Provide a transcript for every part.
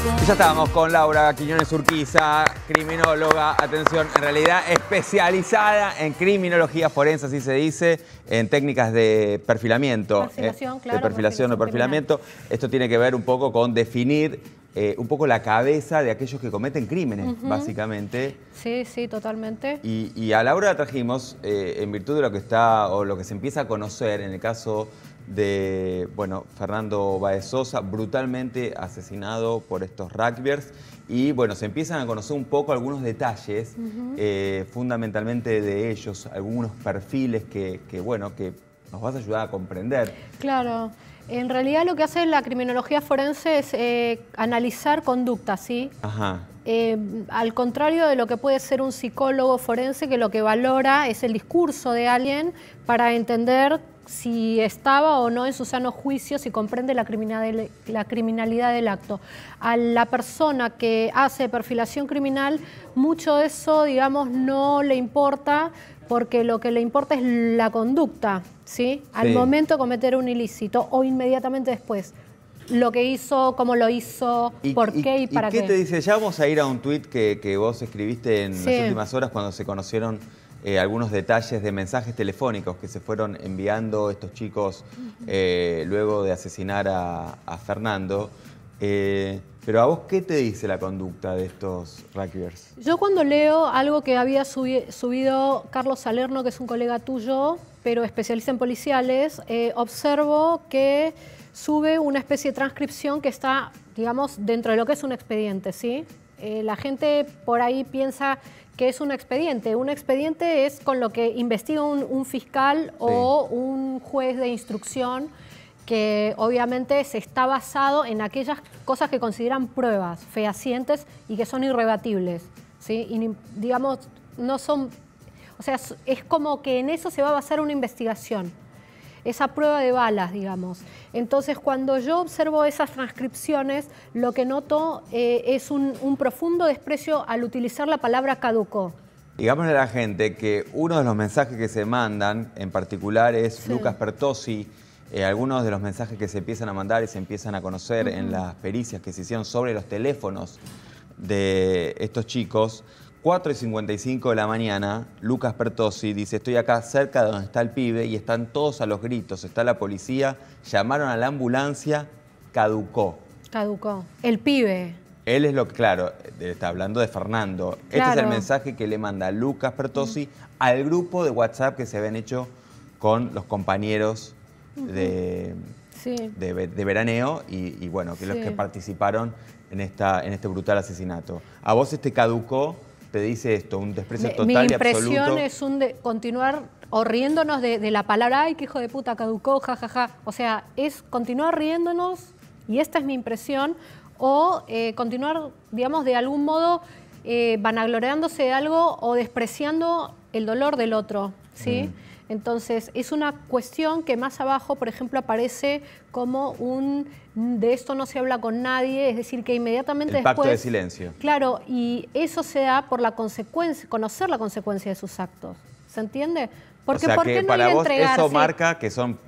Y ya estábamos con Laura Quiñones Urquiza, criminóloga, atención, en realidad especializada en criminología forense, así se dice, en técnicas de perfilamiento. Perfilación, claro. De perfilación o perfilamiento. Esto tiene que ver un poco con definir un poco la cabeza de aquellos que cometen crímenes, básicamente. Sí, sí, totalmente. Y a Laura la trajimos en virtud de lo que está, o lo que se empieza a conocer en el caso de, bueno, Fernando Báez Sosa, brutalmente asesinado por estos rugbyers. Y bueno, se empiezan a conocer un poco algunos detalles, fundamentalmente de ellos, algunos perfiles que nos vas a ayudar a comprender. Claro. En realidad lo que hace la criminología forense es analizar conductas, ¿sí? Ajá. Al contrario de lo que puede ser un psicólogo forense, que lo que valora es el discurso de alguien para entender si estaba o no en su sano juicio, si comprende la criminalidad del acto. A la persona que hace perfilación criminal, mucho de eso, digamos, no le importa, porque lo que le importa es la conducta, ¿sí? Al momento de cometer un ilícito o inmediatamente después. Lo que hizo, cómo lo hizo, por qué y para qué. ¿Y qué te dice? Ya vamos a ir a un tuit que vos escribiste en las últimas horas cuando se conocieron algunos detalles de mensajes telefónicos que se fueron enviando estos chicos luego de asesinar a Fernando. Pero ¿a vos qué te dice la conducta de estos rugbyers? Yo cuando leo algo que había subido Carlos Salerno, que es un colega tuyo, pero especialista en policiales, observo que sube una especie de transcripción que está, digamos, dentro de lo que es un expediente, ¿sí? La gente por ahí piensa que es un expediente. Un expediente es con lo que investiga un fiscal o un juez de instrucción, que obviamente se está basado en aquellas cosas que consideran pruebas fehacientes y que son irrebatibles, ¿sí? Y, digamos, no son... O sea, es como que en eso se va a basar una investigación, esa prueba de balas, digamos. Entonces, cuando yo observo esas transcripciones, lo que noto es un profundo desprecio al utilizar la palabra caducó. Digámosle a la gente que uno de los mensajes que se mandan, en particular, es Lucas Pertossi. Algunos de los mensajes que se empiezan a mandar y se empiezan a conocer en las pericias que se hicieron sobre los teléfonos de estos chicos. 4:55 de la mañana, Lucas Pertossi dice: estoy acá cerca de donde está el pibe y están todos a los gritos, está la policía, llamaron a la ambulancia, caducó. Caducó. El pibe. Él es lo que, claro, está hablando de Fernando. Claro. Este es el mensaje que le manda Lucas Pertossi al grupo de WhatsApp que se habían hecho con los compañeros de veraneo y bueno, que los que participaron en este brutal asesinato. A vos caducó te dice esto, un desprecio total y absoluto. Mi impresión es continuar o riéndonos de la palabra, ay, qué hijo de puta, caducó, jajaja. O sea, es continuar riéndonos, y esta es mi impresión, o continuar, digamos, de algún modo vanagloriándose de algo o despreciando el dolor del otro, ¿sí? Entonces, es una cuestión que más abajo, por ejemplo, aparece como de esto no se habla con nadie, es decir, que inmediatamente después... El pacto de silencio. Claro, y eso se da por la consecuencia, conocer la consecuencia de sus actos, ¿se entiende? Porque, o sea, ¿por que qué no para vos entregarse? eso marca que son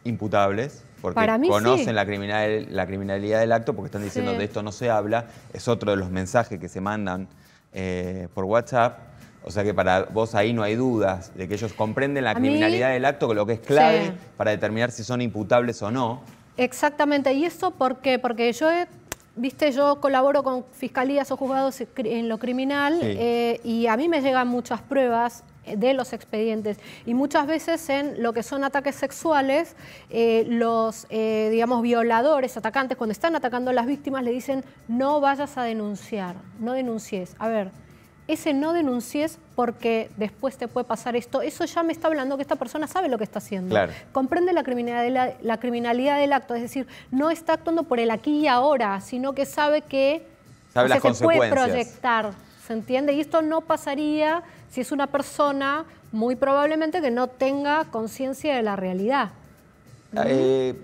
imputables, porque para mí, conocen la criminalidad del acto, porque están diciendo de esto no se habla, es otro de los mensajes que se mandan por WhatsApp. O sea que para vos ahí no hay dudas de que ellos comprenden la criminalidad del acto, lo que es clave para determinar si son imputables o no. Exactamente. ¿Y esto por qué? Porque yo colaboro con fiscalías o juzgados en lo criminal y a mí me llegan muchas pruebas de los expedientes y muchas veces en lo que son ataques sexuales, los digamos, violadores, atacantes, cuando están atacando a las víctimas le dicen: no vayas a denunciar, no denuncies. A ver, ese no denuncies porque después te puede pasar esto, eso ya me está hablando que esta persona sabe lo que está haciendo. Claro. Comprende la criminalidad del acto, es decir, no está actuando por el aquí y ahora, sino que sabe que se puede proyectar, ¿se entiende? Y esto no pasaría si es una persona muy probablemente que no tenga conciencia de la realidad.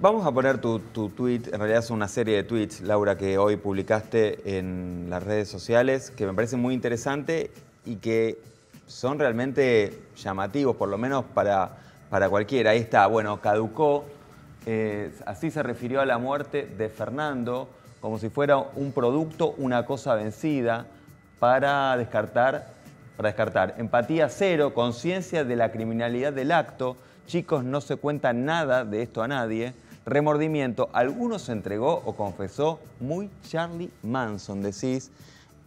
Vamos a poner tu tweet, en realidad es una serie de tweets, Laura, que hoy publicaste en las redes sociales, que me parece muy interesante y que son realmente llamativos, por lo menos para cualquiera. Ahí está, bueno, caducó, así se refirió a la muerte de Fernando como si fuera un producto, una cosa vencida, para descartar. Empatía cero, conciencia de la criminalidad del acto. Chicos, no se cuenta nada de esto a nadie. Remordimiento, algunos se entregó o confesó, muy Charlie Manson, decís.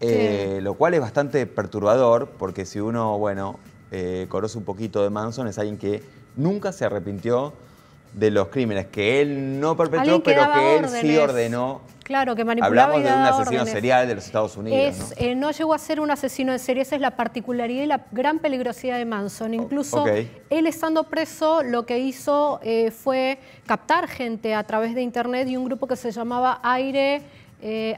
Lo cual es bastante perturbador, porque si uno, bueno, conoce un poquito de Manson, es alguien que nunca se arrepintió de los crímenes que él no perpetró, pero que él sí ordenó. Claro, que manipulaba. Hablamos de un asesino serial de los Estados Unidos. No llegó a ser un asesino en serie, esa es la particularidad y la gran peligrosidad de Manson. Incluso él estando preso, lo que hizo fue captar gente a través de internet y un grupo que se llamaba Aire,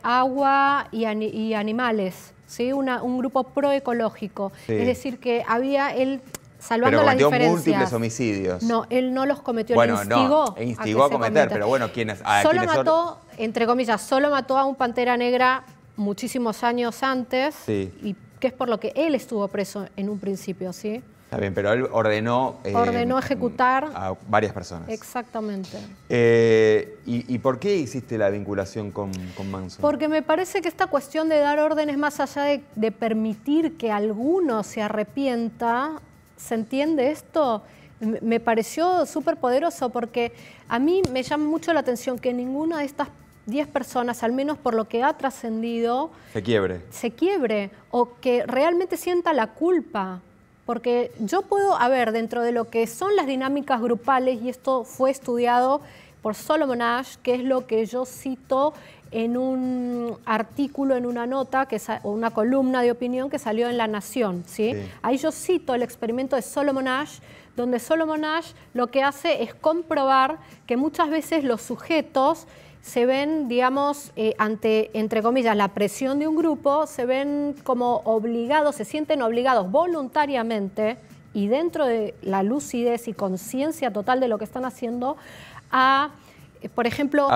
Agua y Animales, ¿sí? Un grupo proecológico. Sí. Es decir, que había él... Salvando las diferencias. Pero cometió múltiples homicidios. No, él no los cometió, bueno, él instigó, instigó a cometer, pero bueno, ¿quiénes? Solo mató, entre comillas, solo mató a un Pantera Negra muchísimos años antes, sí. Y que es por lo que él estuvo preso en un principio, ¿sí? Está bien, pero él ordenó ejecutar a varias personas. Exactamente. ¿Y por qué hiciste la vinculación con Manson? Porque me parece que esta cuestión de dar órdenes más allá de permitir que alguno se arrepienta, ¿se entiende esto? Me pareció súper poderoso porque a mí me llama mucho la atención que ninguna de estas 10 personas, al menos por lo que ha trascendido, se quiebre o que realmente sienta la culpa. Porque yo puedo, dentro de lo que son las dinámicas grupales, y esto fue estudiado por Solomon Asch, que es lo que yo cito en un artículo, en una nota, o una columna de opinión que salió en La Nación, ¿sí? Sí. Ahí yo cito el experimento de Solomon Asch, donde Solomon Asch lo que hace es comprobar que muchas veces los sujetos se ven, digamos, ante, entre comillas, la presión de un grupo, se ven como obligados, se sienten obligados voluntariamente y dentro de la lucidez y conciencia total de lo que están haciendo a, por ejemplo,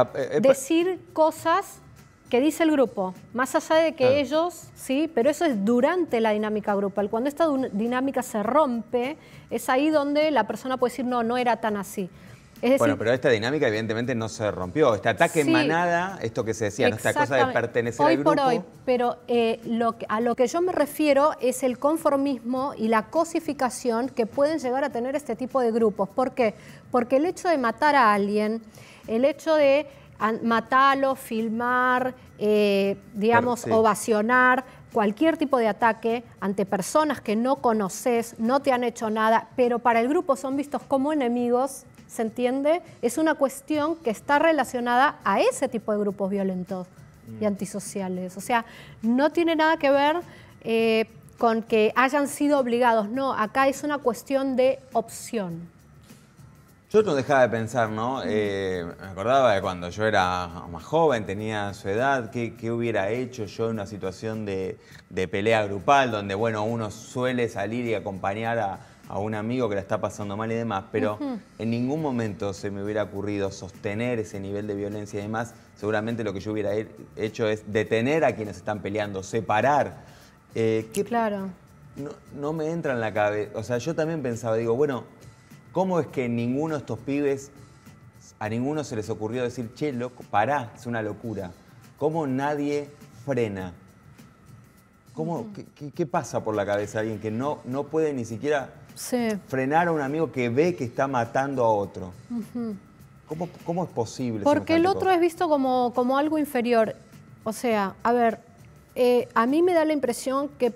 decir cosas que dice el grupo, más allá de que ellos, sí, pero eso es durante la dinámica grupal. Cuando esta dinámica se rompe, es ahí donde la persona puede decir, no, no era tan así. Es decir, bueno, pero esta dinámica evidentemente no se rompió. Este ataque en manada, esto que se decía, ¿no? Esta cosa de pertenecer al grupo. Hoy por hoy, pero a lo que yo me refiero es el conformismo y la cosificación que pueden llegar a tener este tipo de grupos. ¿Por qué? Porque el hecho de matar a alguien, el hecho de matarlo, filmar, digamos, ovacionar, cualquier tipo de ataque ante personas que no conoces, no te han hecho nada, pero para el grupo son vistos como enemigos, ¿se entiende? Es una cuestión que está relacionada a ese tipo de grupos violentos y antisociales. O sea, no tiene nada que ver con que hayan sido obligados. No, acá es una cuestión de opción. Yo no dejaba de pensar, ¿no? Me acordaba de cuando yo era más joven, tenía su edad, qué hubiera hecho yo en una situación de pelea grupal, donde, bueno, uno suele salir y acompañar a un amigo que la está pasando mal y demás, pero en ningún momento se me hubiera ocurrido sostener ese nivel de violencia y demás. Seguramente lo que yo hubiera hecho es detener a quienes están peleando, separar. Claro. No me entra en la cabeza. O sea, yo también pensaba, digo, bueno, ¿cómo es que ninguno de estos pibes, a ninguno se les ocurrió decir, che, loco, pará, es una locura? ¿Cómo nadie frena? ¿Qué pasa por la cabeza de alguien que no puede ni siquiera frenar a un amigo que ve que está matando a otro? ¿Cómo es posible? Porque el otro es visto como algo inferior. O sea, a ver, a mí me da la impresión que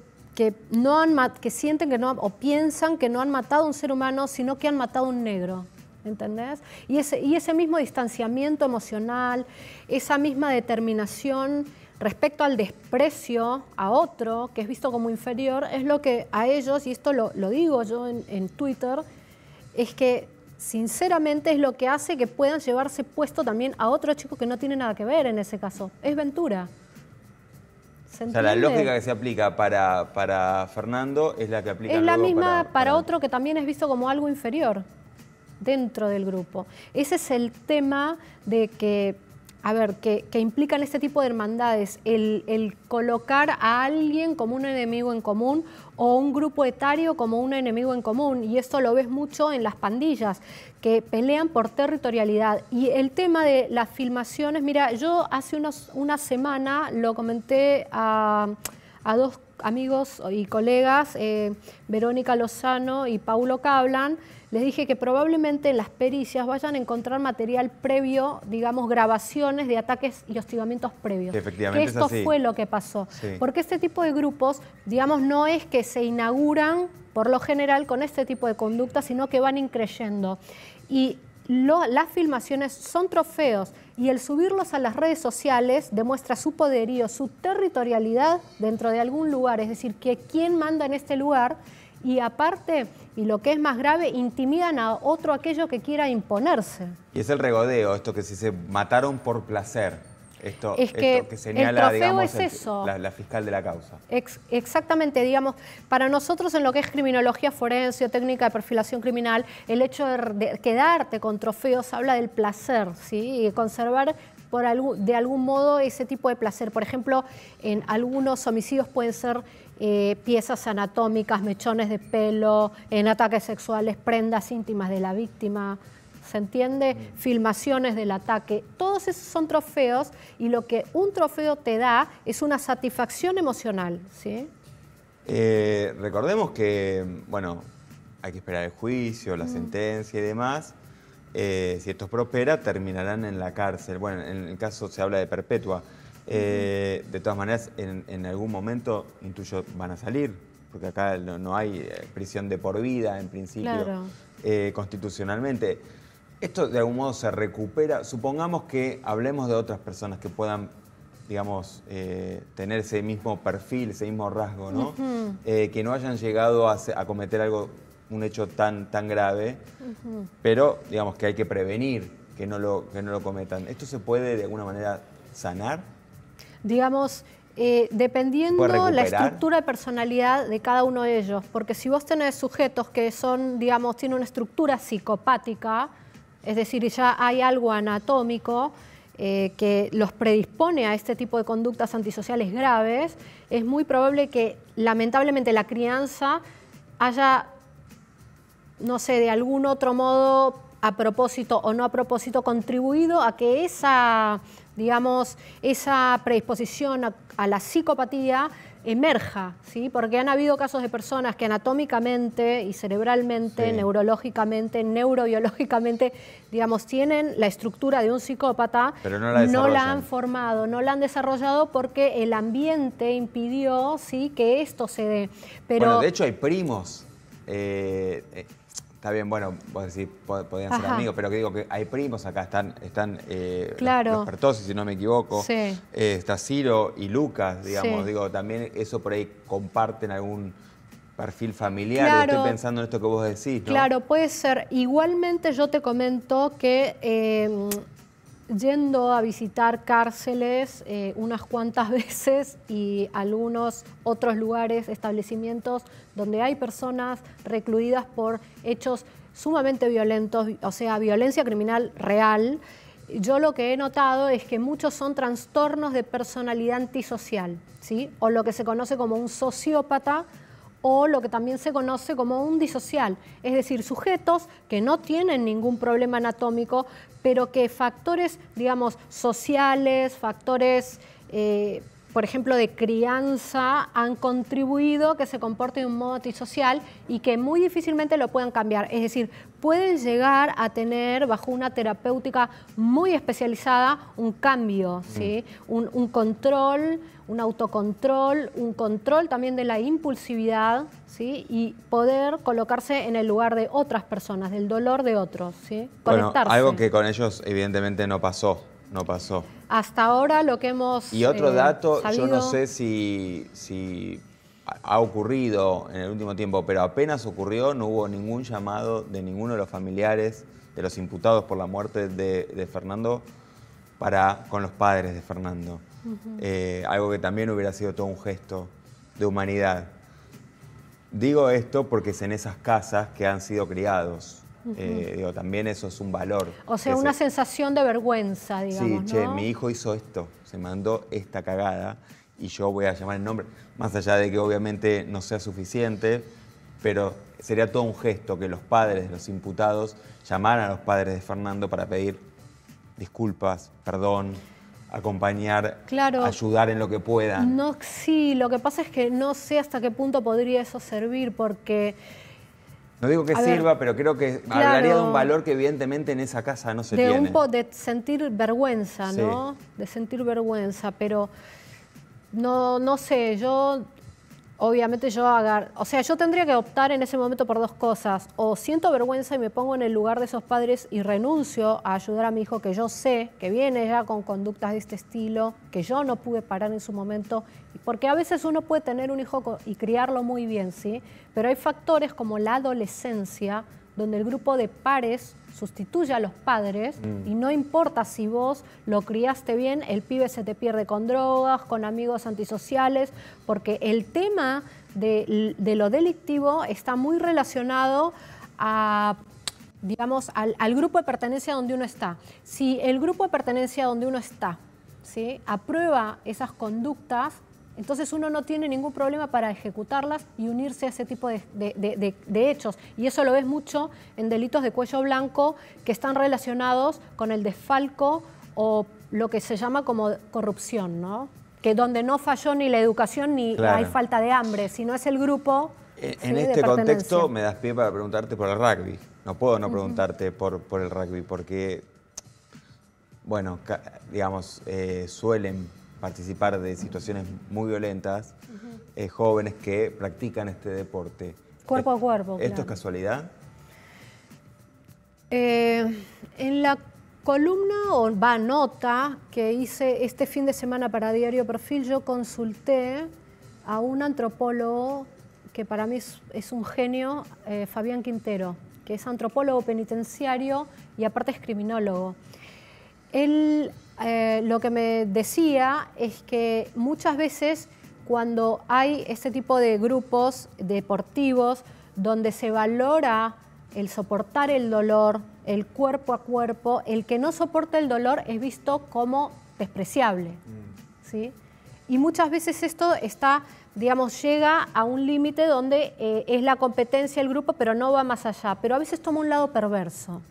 sienten que no, o piensan que no han matado a un ser humano, sino que han matado a un negro, ¿entendés? Y ese mismo distanciamiento emocional, esa misma determinación respecto al desprecio a otro, que es visto como inferior, es lo que a ellos, y esto lo digo yo en Twitter, es que sinceramente es lo que hace que puedan llevarse puesto también a otro chico que no tiene nada que ver en ese caso. Es Ventura. O sea, la lógica que se aplica para Fernando es la que aplica es la misma para otro que también es visto como algo inferior dentro del grupo. Ese es el tema de que a ver, que implican este tipo de hermandades, el colocar a alguien como un enemigo en común o un grupo etario como un enemigo en común, y esto lo ves mucho en las pandillas, que pelean por territorialidad. Y el tema de las filmaciones, mira, yo hace una semana lo comenté a dos amigos y colegas, Verónica Lozano y Paulo Cablan. Les dije que probablemente en las pericias vayan a encontrar material previo, digamos, grabaciones de ataques y hostigamientos previos. Efectivamente, que esto es así. fue lo que pasó. Sí. Porque este tipo de grupos, digamos, no es que se inauguran por lo general con este tipo de conducta, sino que van increyendo. Y las filmaciones son trofeos, y el subirlos a las redes sociales demuestra su poderío, su territorialidad dentro de algún lugar, es decir, que quién manda en este lugar. Y aparte, y lo que es más grave, intimidan a otro aquello que quiera imponerse. Y es el regodeo, esto que si se mataron por placer, esto que señala, el trofeo digamos, es eso. La fiscal de la causa. Exactamente, digamos, para nosotros en lo que es criminología forense o técnica de perfilación criminal, el hecho de quedarte con trofeos habla del placer, ¿sí? Y conservar de algún modo ese tipo de placer. Por ejemplo, en algunos homicidios pueden ser piezas anatómicas, mechones de pelo, en ataques sexuales, prendas íntimas de la víctima, ¿se entiende? Filmaciones del ataque. Todos esos son trofeos, y lo que un trofeo te da es una satisfacción emocional, ¿sí? Recordemos que, bueno, hay que esperar el juicio, la sentencia y demás. Si esto prospera, terminarán en la cárcel. Bueno, en el caso se habla de perpetua. De todas maneras, en algún momento, intuyo, van a salir, porque acá no hay prisión de por vida, en principio, claro. Constitucionalmente. Esto de algún modo se recupera. Supongamos que hablemos de otras personas que puedan, digamos, tener ese mismo perfil, ese mismo rasgo, ¿no? Que no hayan llegado a cometer un hecho tan grave, pero digamos que hay que prevenir que no lo cometan. ¿Esto se puede de alguna manera sanar? Digamos, dependiendo la estructura de personalidad de cada uno de ellos, porque si vos tenés sujetos que son, digamos, tienen una estructura psicopática, es decir, ya hay algo anatómico que los predispone a este tipo de conductas antisociales graves, es muy probable que lamentablemente la crianza haya, no sé, de algún otro modo, a propósito o no a propósito, contribuido a que esa, digamos, esa predisposición a la psicopatía emerja, ¿sí? Porque han habido casos de personas que anatómicamente y cerebralmente, sí, neurológicamente, neurobiológicamente, digamos, tienen la estructura de un psicópata, pero no la han formado, no la han desarrollado porque el ambiente impidió, ¿sí?, que esto se dé. Pero, bueno, de hecho hay primos. Está bien, bueno, vos decís, podían ser amigos, pero que digo que hay primos acá, están claro, los Pertossi, si no me equivoco. Sí. Está Ciro y Lucas, digamos. Sí. Digo, también eso por ahí comparten algún perfil familiar. Claro. Estoy pensando en esto que vos decís, ¿no? Claro, puede ser. Igualmente yo te comento que yendo a visitar cárceles unas cuantas veces y algunos otros lugares, establecimientos donde hay personas recluidas por hechos sumamente violentos, o sea, violencia criminal real, yo lo que he notado es que muchos son trastornos de personalidad antisocial, ¿sí? O lo que se conoce como un sociópata, o lo que también se conoce como un disocial, es decir, sujetos que no tienen ningún problema anatómico, pero que factores, digamos, sociales, factores, por ejemplo, de crianza, han contribuido a que se comporte de un modo antisocial y que muy difícilmente lo puedan cambiar. Es decir, pueden llegar a tener, bajo una terapéutica muy especializada, un cambio, ¿sí? Un control, un autocontrol, un control también de la impulsividad, ¿sí? Y poder colocarse en el lugar de otras personas, del dolor de otros, ¿sí? Bueno, conectarse. algo que con ellos evidentemente no pasó. Hasta ahora lo que hemos Y otro dato, sabido... yo no sé si ha ocurrido en el último tiempo, pero apenas ocurrió, no hubo ningún llamado de ninguno de los familiares de los imputados por la muerte de Fernando con los padres de Fernando. Algo que también hubiera sido todo un gesto de humanidad. Digo esto porque es en esas casas que han sido criados Digo, también eso es un valor. O sea, una sensación de vergüenza, digamos, sí, che, ¿no? mi hijo hizo esto, se mandó esta cagada y yo voy a llamar el nombre, más allá de que obviamente no sea suficiente, pero sería todo un gesto que los padres de los imputados llamaran a los padres de Fernando para pedir disculpas, perdón, acompañar, claro, ayudar en lo que puedan. No, sí, lo que pasa es que no sé hasta qué punto podría eso servir, porque... No digo que sirva, pero creo que claro, hablaría de un valor que evidentemente en esa casa no se tiene. De sentir vergüenza, ¿no? Sí. De sentir vergüenza, pero no sé, obviamente o sea, yo tendría que optar en ese momento por dos cosas. O siento vergüenza y me pongo en el lugar de esos padres y renuncio a ayudar a mi hijo que yo sé que viene ya con conductas de este estilo, que yo no pude parar en su momento. Porque a veces uno puede tener un hijo y criarlo muy bien, ¿sí? Pero hay factores como la adolescencia, donde el grupo de pares sustituye a los padres y no importa si vos lo criaste bien, el pibe se te pierde con drogas, con amigos antisociales, porque el tema de lo delictivo está muy relacionado a, digamos, al grupo de pertenencia donde uno está. Si el grupo de pertenencia donde uno está, ¿sí?, aprueba esas conductas, entonces uno no tiene ningún problema para ejecutarlas y unirse a ese tipo de hechos. Y eso lo ves mucho en delitos de cuello blanco que están relacionados con el desfalco o lo que se llama como corrupción, ¿no? Que donde no falló ni la educación ni hay falta de hambre, sino es el grupo. En este contexto me das pie para preguntarte por el rugby. No puedo no preguntarte por el rugby porque, bueno, digamos, suelen participar de situaciones muy violentas, jóvenes que practican este deporte. Cuerpo a cuerpo, ¿Esto es casualidad? En la columna o nota que hice este fin de semana para Diario Perfil, yo consulté a un antropólogo que para mí es un genio, Fabián Quintero, que es antropólogo penitenciario y aparte es criminólogo. Él lo que me decía es que muchas veces cuando hay este tipo de grupos deportivos donde se valora el soportar el dolor, el cuerpo a cuerpo, el que no soporta el dolor es visto como despreciable, ¿sí? Y muchas veces esto está, digamos, llega a un límite donde es la competencia el grupo, pero no va más allá. Pero a veces toma un lado perverso.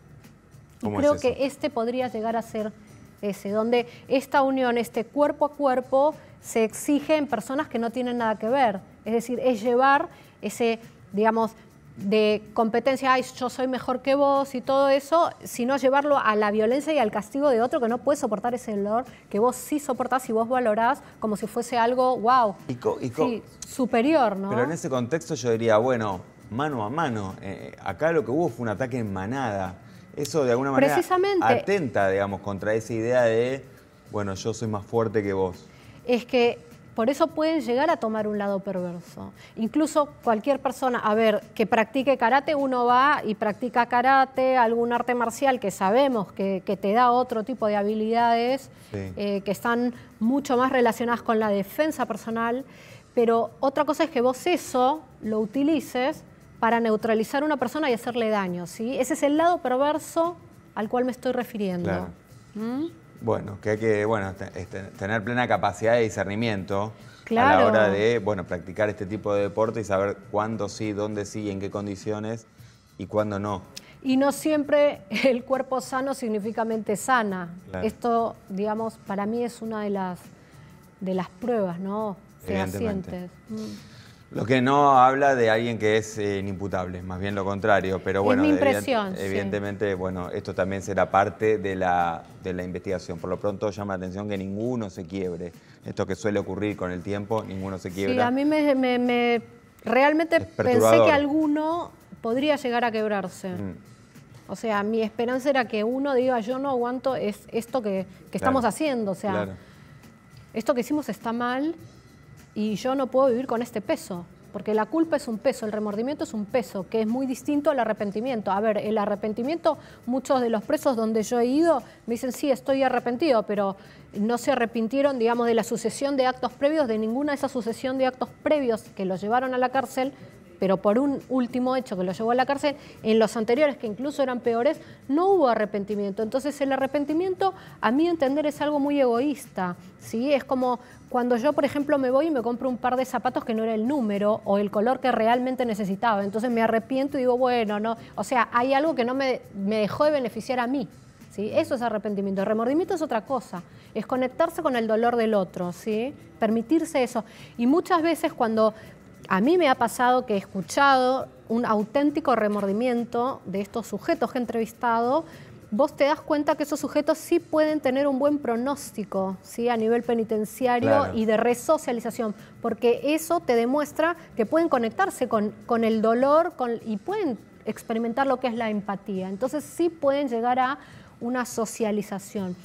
Y creo que este podría llegar a ser ese, donde esta unión, este cuerpo a cuerpo, se exige en personas que no tienen nada que ver. Es decir, es llevar ese, digamos, de competencia, ay, yo soy mejor que vos y todo eso, sino llevarlo a la violencia y al castigo de otro que no puede soportar ese dolor que vos sí soportás y vos valorás como si fuese algo, wow, sí, superior, ¿no? Pero en ese contexto yo diría, bueno, mano a mano, acá lo que hubo fue un ataque en manada. Eso de alguna manera atenta, digamos, contra esa idea de, bueno, yo soy más fuerte que vos. Es que por eso pueden llegar a tomar un lado perverso. Incluso cualquier persona, a ver, que practique karate, uno va y practica karate, algún arte marcial que sabemos que te da otro tipo de habilidades, que están mucho más relacionadas con la defensa personal, pero otra cosa es que vos eso lo utilices para neutralizar a una persona y hacerle daño, ¿sí? Ese es el lado perverso al cual me estoy refiriendo. Claro. Bueno, que hay que tener plena capacidad de discernimiento a la hora de practicar este tipo de deporte y saber cuándo sí, dónde sí, en qué condiciones y cuándo no. Y no siempre el cuerpo sano significa mente sana. Claro. Esto, digamos, para mí es una de las pruebas, ¿no? Fehacientes. Lo que no habla de alguien que es inimputable, más bien lo contrario. Pero bueno, es mi impresión, evidentemente, bueno, esto también será parte de la investigación. Por lo pronto llama la atención que ninguno se quiebre. Esto que suele ocurrir con el tiempo, ninguno se quiebra. Sí, a mí realmente pensé que alguno podría llegar a quebrarse. O sea, mi esperanza era que uno diga, yo no aguanto esto que estamos haciendo. O sea, esto que hicimos está mal. Y yo no puedo vivir con este peso, porque la culpa es un peso, el remordimiento es un peso, que es muy distinto al arrepentimiento. A ver, el arrepentimiento, muchos de los presos donde yo he ido me dicen, sí, estoy arrepentido, pero no se arrepintieron, digamos, de la sucesión de actos previos, de ninguna de esa sucesión de actos previos que los llevaron a la cárcel, pero por un último hecho que lo llevó a la cárcel, en los anteriores, que incluso eran peores, no hubo arrepentimiento. Entonces el arrepentimiento, a mi entender, es algo muy egoísta, ¿sí? Es como cuando yo, por ejemplo, me voy y me compro un par de zapatos que no era el número o el color que realmente necesitaba. Entonces me arrepiento y digo, bueno, no. O sea, hay algo que no me dejó de beneficiar a mí, ¿sí? Eso es arrepentimiento. El remordimiento es otra cosa, es conectarse con el dolor del otro, ¿sí? Permitirse eso. Y muchas veces cuando a mí me ha pasado que he escuchado un auténtico remordimiento de estos sujetos que he entrevistado, vos te das cuenta que esos sujetos sí pueden tener un buen pronóstico, ¿sí? A nivel penitenciario, claro, y de resocialización, porque eso te demuestra que pueden conectarse con el dolor y pueden experimentar lo que es la empatía. Entonces sí pueden llegar a una socialización.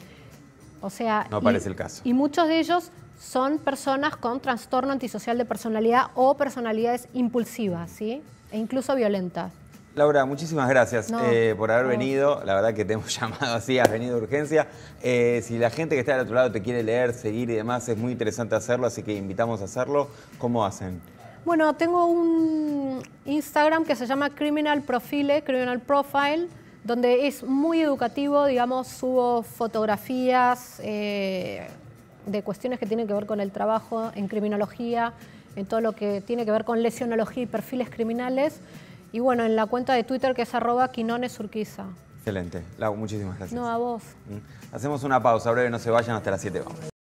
O sea, no parece el caso. Y muchos de ellos son personas con trastorno antisocial de personalidad o personalidades impulsivas, ¿sí? E incluso violentas. Laura, muchísimas gracias por haber venido. La verdad que te hemos llamado así, has venido de urgencia. Si la gente que está del otro lado te quiere leer, seguir y demás, es muy interesante hacerlo, así que invitamos a hacerlo. ¿Cómo hacen? Bueno, tengo un Instagram que se llama Criminal Profile, donde es muy educativo, digamos, subo fotografías de cuestiones que tienen que ver con el trabajo en criminología, en todo lo que tiene que ver con lesionología y perfiles criminales. Y bueno, en la cuenta de Twitter que es @QuinonesUrquiza. Excelente. Lau, muchísimas gracias. No, a vos. Hacemos una pausa breve, no se vayan, hasta las 7 vamos.